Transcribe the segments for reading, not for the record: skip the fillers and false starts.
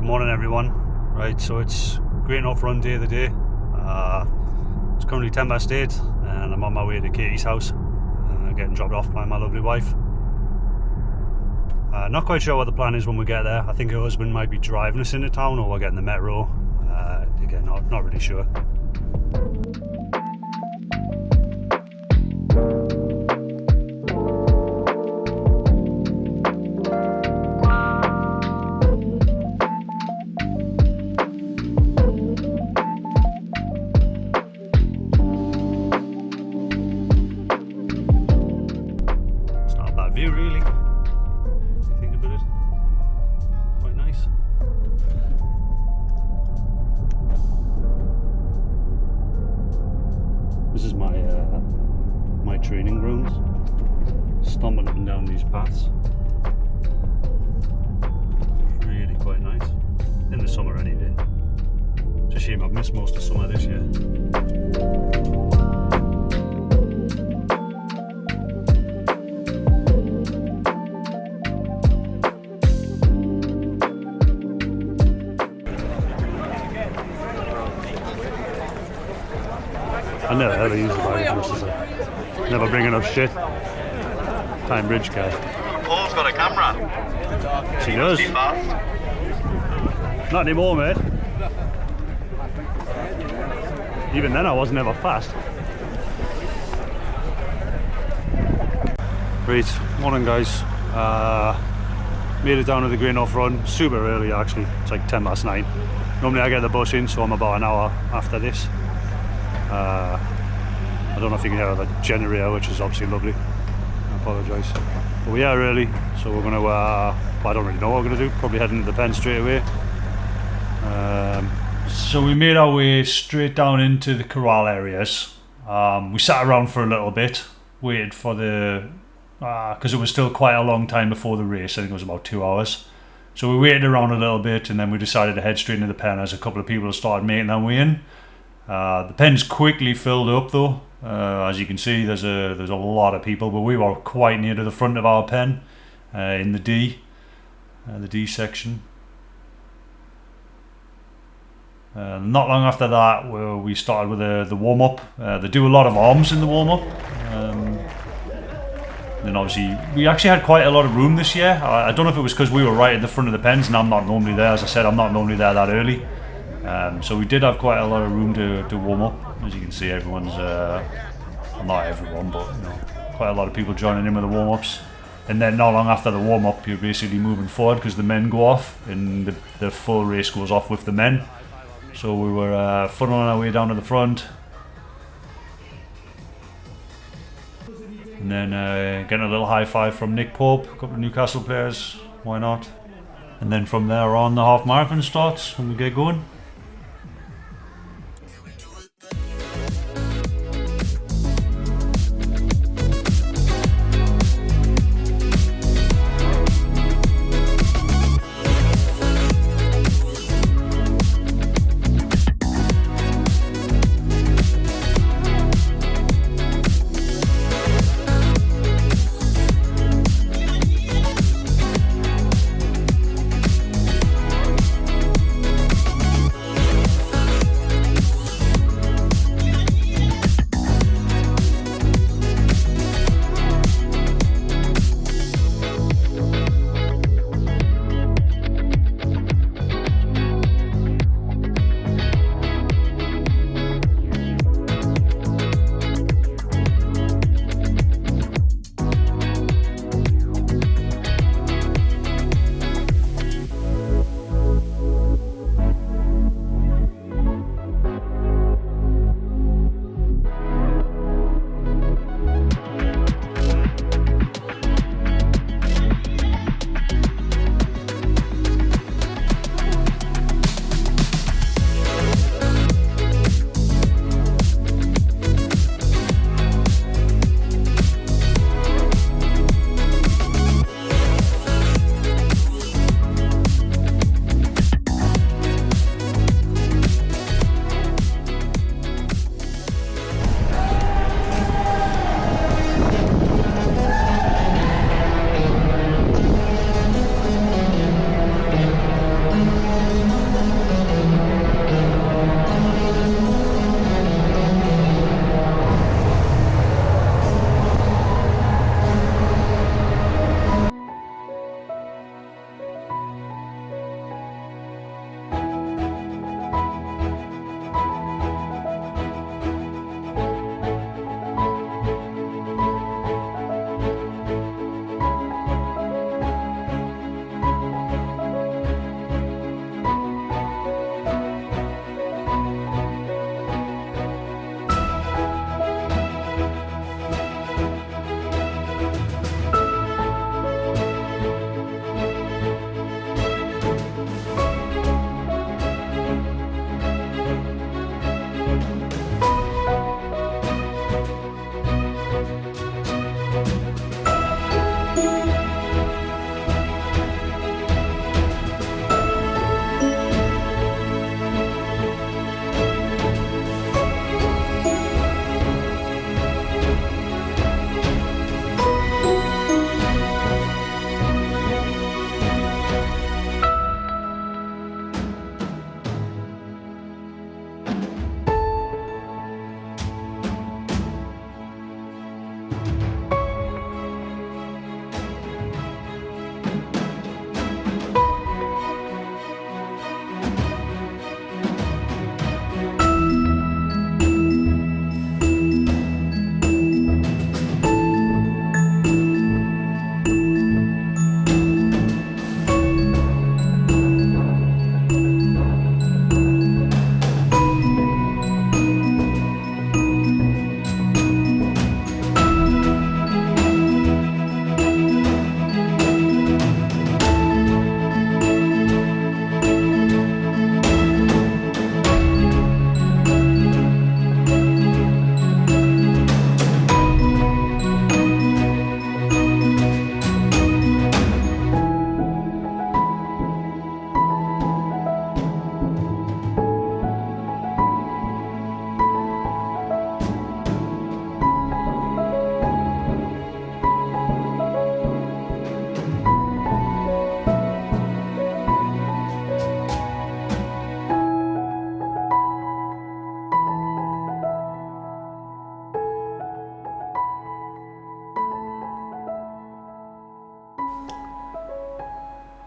Good morning everyone. Right, so it's great enough run day of the day. It's currently 8:10 and I'm on my way to Katie's house, getting dropped off by my lovely wife. Not quite sure what the plan is when we get there. I think her husband might be driving us into town or we're getting the metro. Again, not really sure. View really, if you think about it, quite nice. This is my training grounds, stomping up and down these paths. Really quite nice, in the summer anyway. It's a shame I've missed most of summer this year. I never ever use the bag as much as I never bring enough shit. Time bridge guy. Paul's got a camera. She does. Not anymore, mate. Even then I wasn't ever fast. Right, morning guys. Made it down to the Green Off Run, super early actually, it's like 9:10. Normally I get the bus in, so I'm about an hour after this. I don't know if you can hear the generator, which is obviously lovely. I apologise. But we are early, so we're going to, well, I don't really know what we're going to do, probably head into the pen straight away. So we made our way straight down into the corral areas. We sat around for a little bit, waited for the, because it was still quite a long time before the race. I think it was about 2 hours. So we waited around a little bit and then we decided to head straight into the pen as a couple of people started making their way in. The pen's quickly filled up though. As you can see, there's a lot of people, but we were quite near to the front of our pen, in the D section. Not long after that, we started with the warm up. They do a lot of arms in the warm up. Then obviously we actually had quite a lot of room this year. I don't know if it was because we were right at the front of the pens, and I'm not normally there. As I said, I'm not normally there that early. So we did have quite a lot of room to warm up. As you can see, everyone's, well, not everyone, but you know, quite a lot of people joining in with the warm-ups. And then not long after the warm-up, you're basically moving forward because the men go off and the full race goes off with the men. So we were funneling our way down to the front. And then getting a little high five from Nick Pope, a couple of Newcastle players, why not? And then from there on, the half marathon starts and we get going.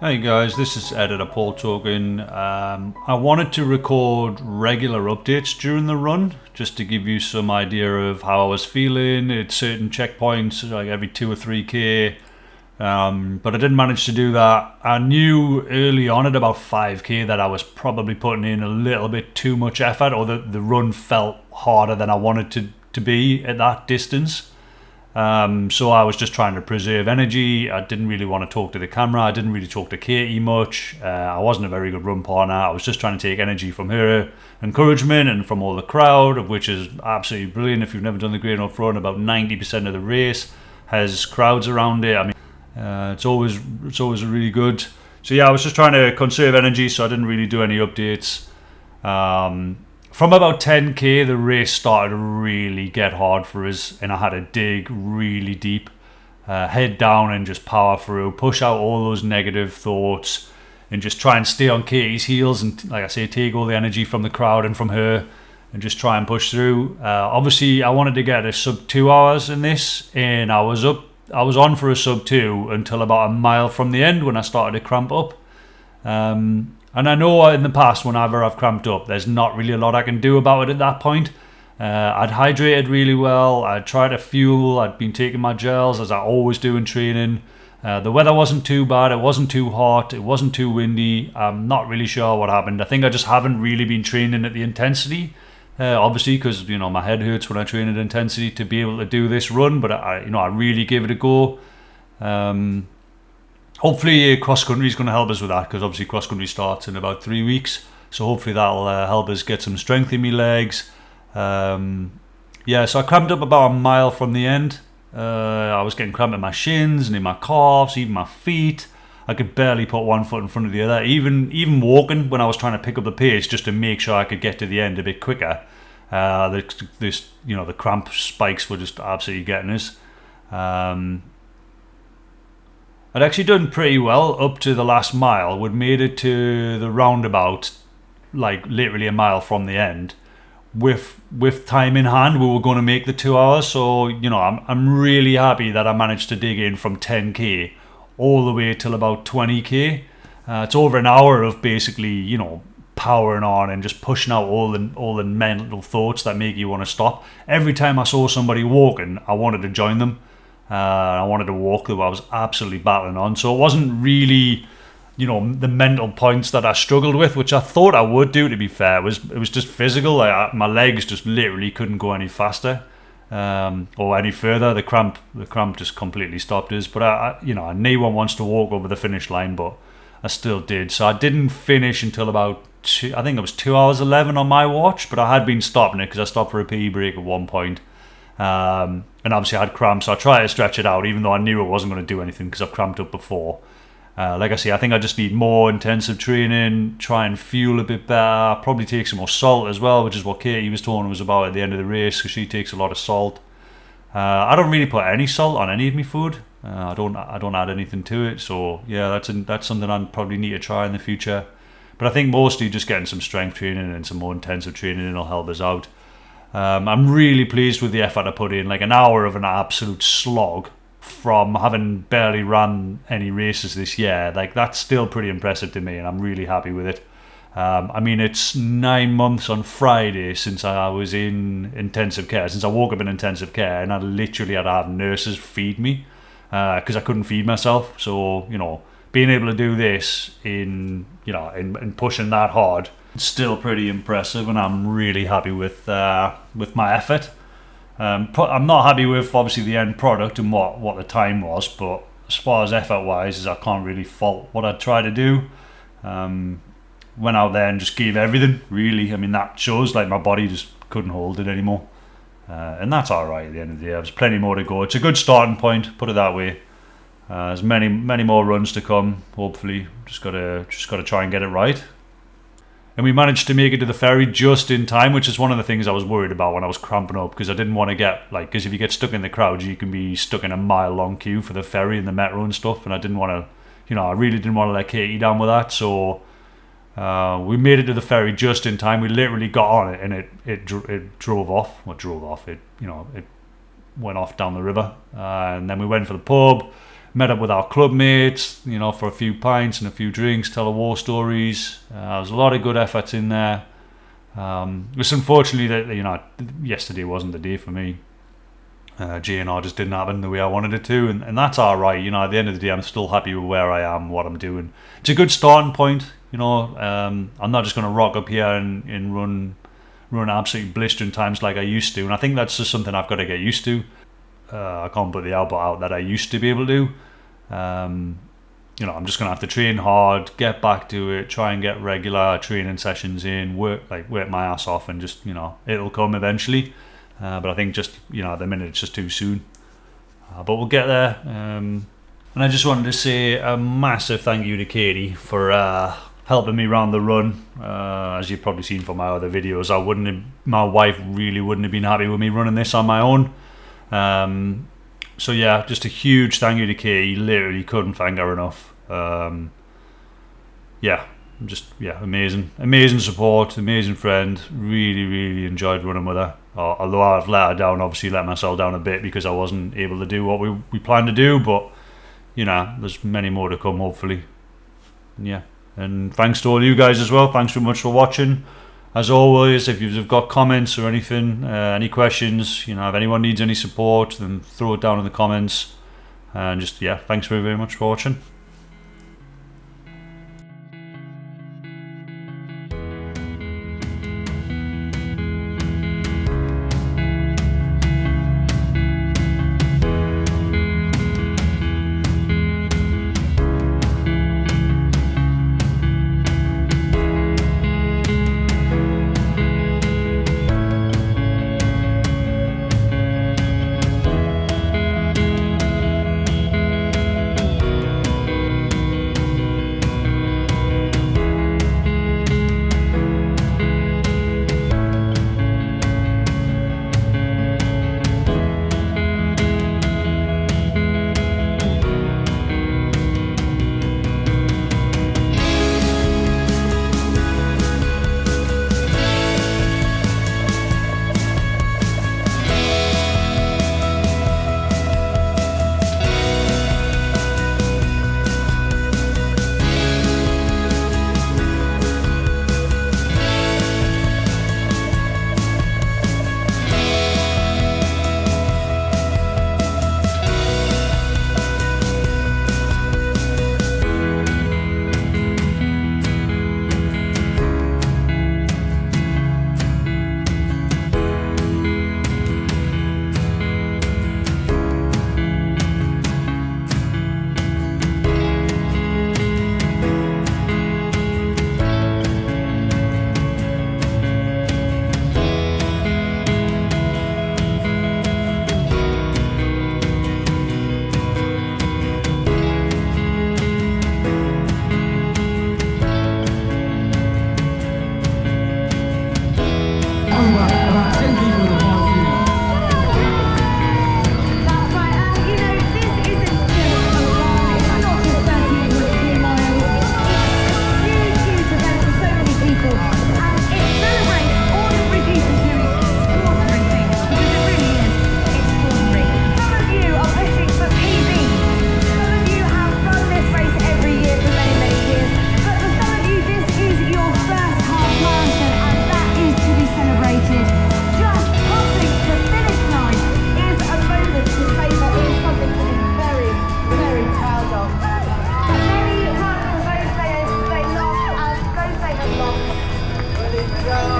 Hey guys, this is Editor Paul talking. I wanted to record regular updates during the run, just to give you some idea of how I was feeling at certain checkpoints, like every 2 or 3k. But I didn't manage to do that. I knew early on at about 5k that I was probably putting in a little bit too much effort, or the run felt harder than I wanted to be at that distance. So I was just trying to preserve energy. I didn't really want to talk to the camera. I didn't really talk to Katie much. I wasn't a very good run partner. I was just trying to take energy from her encouragement and from all the crowd, which is absolutely brilliant. If you've never done the Great North Run, about 90% of the race has crowds around it. I mean, it's always really good. So yeah, I was just trying to conserve energy, so I didn't really do any updates. From about 10k, the race started to really get hard for us, and I had to dig really deep, head down and just power through, push out all those negative thoughts, and just try and stay on Katie's heels and, like I say, take all the energy from the crowd and from her, and just try and push through. Obviously, I wanted to get a sub 2 hours in this, and I was on for a sub 2 until about a mile from the end when I started to cramp up. And I know in the past, whenever I've cramped up, there's not really a lot I can do about it at that point. I'd hydrated really well. I'd tried to fuel. I'd been taking my gels, as I always do in training. The weather wasn't too bad. It wasn't too hot. It wasn't too windy. I'm not really sure what happened. I think I just haven't really been training at the intensity. Obviously, because my head hurts when I train at intensity to be able to do this run. But I really gave it a go. Hopefully cross country is going to help us with that, because obviously cross country starts in about 3 weeks, so hopefully that'll help us get some strength in my legs. So I cramped up about a mile from the end. I was getting cramp in my shins and in my calves, even my feet. I could barely put one foot in front of the other, even walking when I was trying to pick up the pace just to make sure I could get to the end a bit quicker. The cramp spikes were just absolutely getting us. I'd actually done pretty well up to the last mile. We'd made it to the roundabout, like literally a mile from the end. With time in hand, we were going to make the 2 hours. So, I'm really happy that I managed to dig in from 10k all the way till about 20k. It's over an hour of basically, powering on and just pushing out all the mental thoughts that make you want to stop. Every time I saw somebody walking, I wanted to join them. I wanted to walk, though I was absolutely battling on. So it wasn't really, the mental points that I struggled with, which I thought I would do, to be fair. It was just physical. My legs just literally couldn't go any faster or any further. The cramp just completely stopped us. But I no one wants to walk over the finish line, but I still did. So I didn't finish until about I think it was 2 hours 11 on my watch, but I had been stopping it because I stopped for a pee break at one point. And obviously I had cramps, so I tried to stretch it out, even though I knew it wasn't going to do anything because I've cramped up before. Like I say, I think I just need more intensive training, try and fuel a bit better, probably take some more salt as well, which is what Katie was talking us about at the end of the race, because she takes a lot of salt. I don't really put any salt on any of my food. I don't add anything to it, so yeah, that's something I probably need to try in the future. But I think mostly just getting some strength training and some more intensive training will help us out. I'm really pleased with the effort I put in, like an hour of an absolute slog from having barely run any races this year. Like, that's still pretty impressive to me, and I'm really happy with it. It's 9 months on Friday since I was in intensive care, since I woke up in intensive care, and I literally had to have nurses feed me because I couldn't feed myself. So, being able to do this in pushing that hard, it's still pretty impressive, and I'm really happy with my effort. I'm not happy with obviously the end product and what the time was, but as far as effort wise, I can't really fault what I tried to do. Went out there and just gave everything, really. That shows like my body just couldn't hold it anymore, and that's all right at the end of the day. There's plenty more to go. It's a good starting point, put it that way. There's many more runs to come, hopefully. Just gotta try and get it right. And we managed to make it to the ferry just in time, which is one of the things I was worried about when I was cramping up, because I didn't want to get, because if you get stuck in the crowd, you can be stuck in a mile-long queue for the ferry and the metro and stuff, and I didn't want to, I really didn't want to let Katie down with that, so we made it to the ferry just in time. We literally got on it, and it drove off. Well, drove off. It went off down the river, and then we went for the pub. met up with our club mates, you know, for a few pints and a few drinks, tell war stories. There's a lot of good efforts in there. Just unfortunately that, you know, yesterday wasn't the day for me. G&R just didn't happen the way I wanted it to, and that's alright. You know, at the end of the day, I'm still happy with where I am, what I'm doing. It's a good starting point, you know. I'm not just going to rock up here and run absolutely blistering times like I used to, and I think that's just something I've got to get used to. I can't put the output out that I used to be able to do. You know, I'm just going to have to train hard, get back to it, try and get regular training sessions in, work my ass off, and just, you know, it'll come eventually. But I think just, you know, at the minute it's just too soon. But we'll get there. And I just wanted to say a massive thank you to Katie for helping me around the run. As you've probably seen from my other videos, my wife really wouldn't have been happy with me running this on my own. So yeah, just a huge thank you to Katie. Literally couldn't thank her enough. Amazing support, amazing friend. Really enjoyed running with her. Although I've let her down, obviously let myself down a bit because I wasn't able to do what we planned to do, but you know, there's many more to come hopefully. Yeah, and thanks to all you guys as well. Thanks very much for watching. As always, if you've got comments or anything, any questions, you know, if anyone needs any support, then throw it down in the comments. And just, yeah, thanks very much for watching.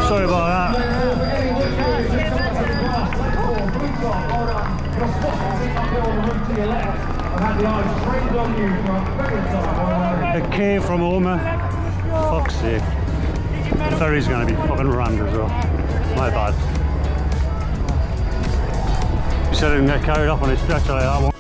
Sorry about that. The cave from Oma. Fuck's sake. The ferry's gonna be fucking rammed as well. My bad. You said I didn't get carried up on a stretcher like that one.